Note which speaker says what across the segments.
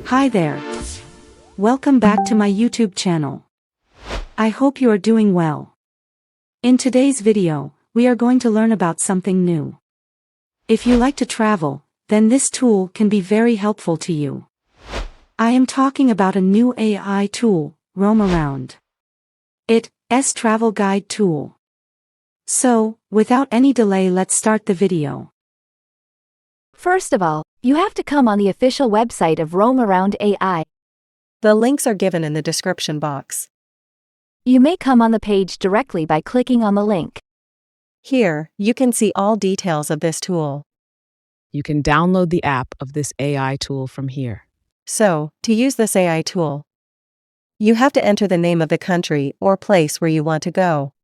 Speaker 1: Hi there. Welcome back to my YouTube channel. I hope you are doing well. In today's video, we are going to learn about something new. If you like to travel, then this tool can be very helpful to you. I am talking about a new AI tool, Roam Around. It's travel guide tool. So, without any delay, let's start the video.
Speaker 2: First of all, you have to come on the official website of Roam Around AI.
Speaker 3: The links are given in the description box.
Speaker 2: You may come on the page directly by clicking on the link.
Speaker 3: Here, you can see all details of this tool.
Speaker 4: You can download the app of this AI tool from here.
Speaker 3: So, to use this AI tool, you have to enter the name of the country or place where you want to go.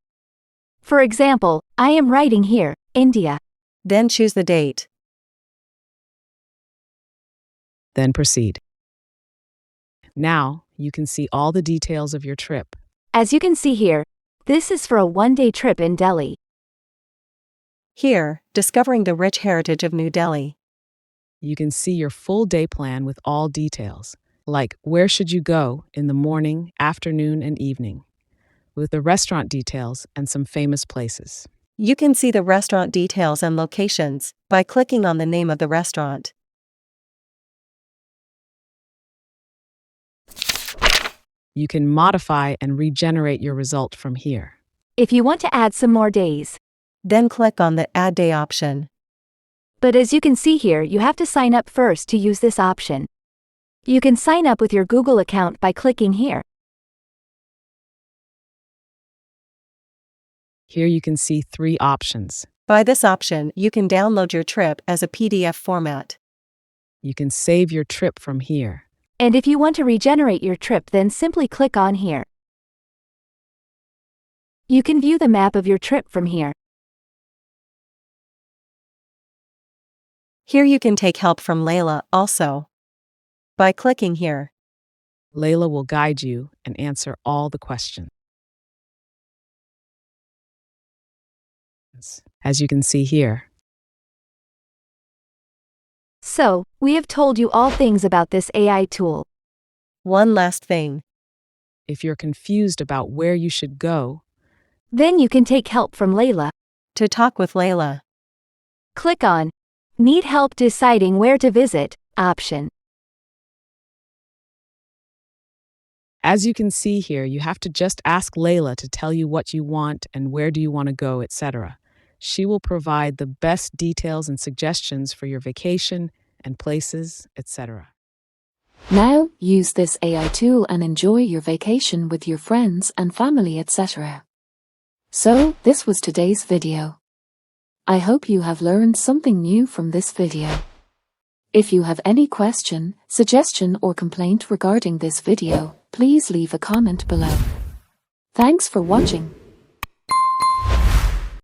Speaker 2: For example, I am writing here, India.
Speaker 3: Then choose the date.
Speaker 4: Then proceed. Now, you can see all the details of your trip.
Speaker 2: As you can see here, this is for a one-day trip in Delhi.
Speaker 3: Here, discovering the rich heritage of New Delhi.
Speaker 4: You can see your full day plan with all details, like where should you go in the morning, afternoon, and evening, with the restaurant details and some famous places.
Speaker 3: You can see the restaurant details and locations by clicking on the name of the restaurant.
Speaker 4: You can modify and regenerate your result from here.
Speaker 2: If you want to add some more days.
Speaker 3: Then click on the Add Day option.
Speaker 2: But as you can see here, you have to sign up first to use this option. You can sign up with your Google account by clicking here.
Speaker 4: Here you can see 3 options.
Speaker 3: By this option, you can download your trip as a PDF format.
Speaker 4: You can save your trip from here.
Speaker 2: And if you want to regenerate your trip, then simply click on here. You can view the map of your trip from here.
Speaker 3: Here you can take help from Layla also. By clicking here.
Speaker 4: Layla will guide you and answer all the questions. As you can see here.
Speaker 2: So, we have told you all things about this AI tool.
Speaker 3: One last thing.
Speaker 4: If you're confused about where you should go,
Speaker 2: then you can take help from Layla.
Speaker 3: To talk with Layla,
Speaker 2: Click on Need help deciding where to visit option.
Speaker 4: as you can see here, you have to just ask Layla to tell you what you want and where do you want to go, etc. She will provide the best details and suggestions for your vacation and places, etc.
Speaker 5: Now, use this AI tool and enjoy your vacation with your friends and family, etc. So, this was today's video. I hope you have learned something new from this video. If you have any question, suggestion or complaint regarding this video, please leave a comment below. Thanks for watching.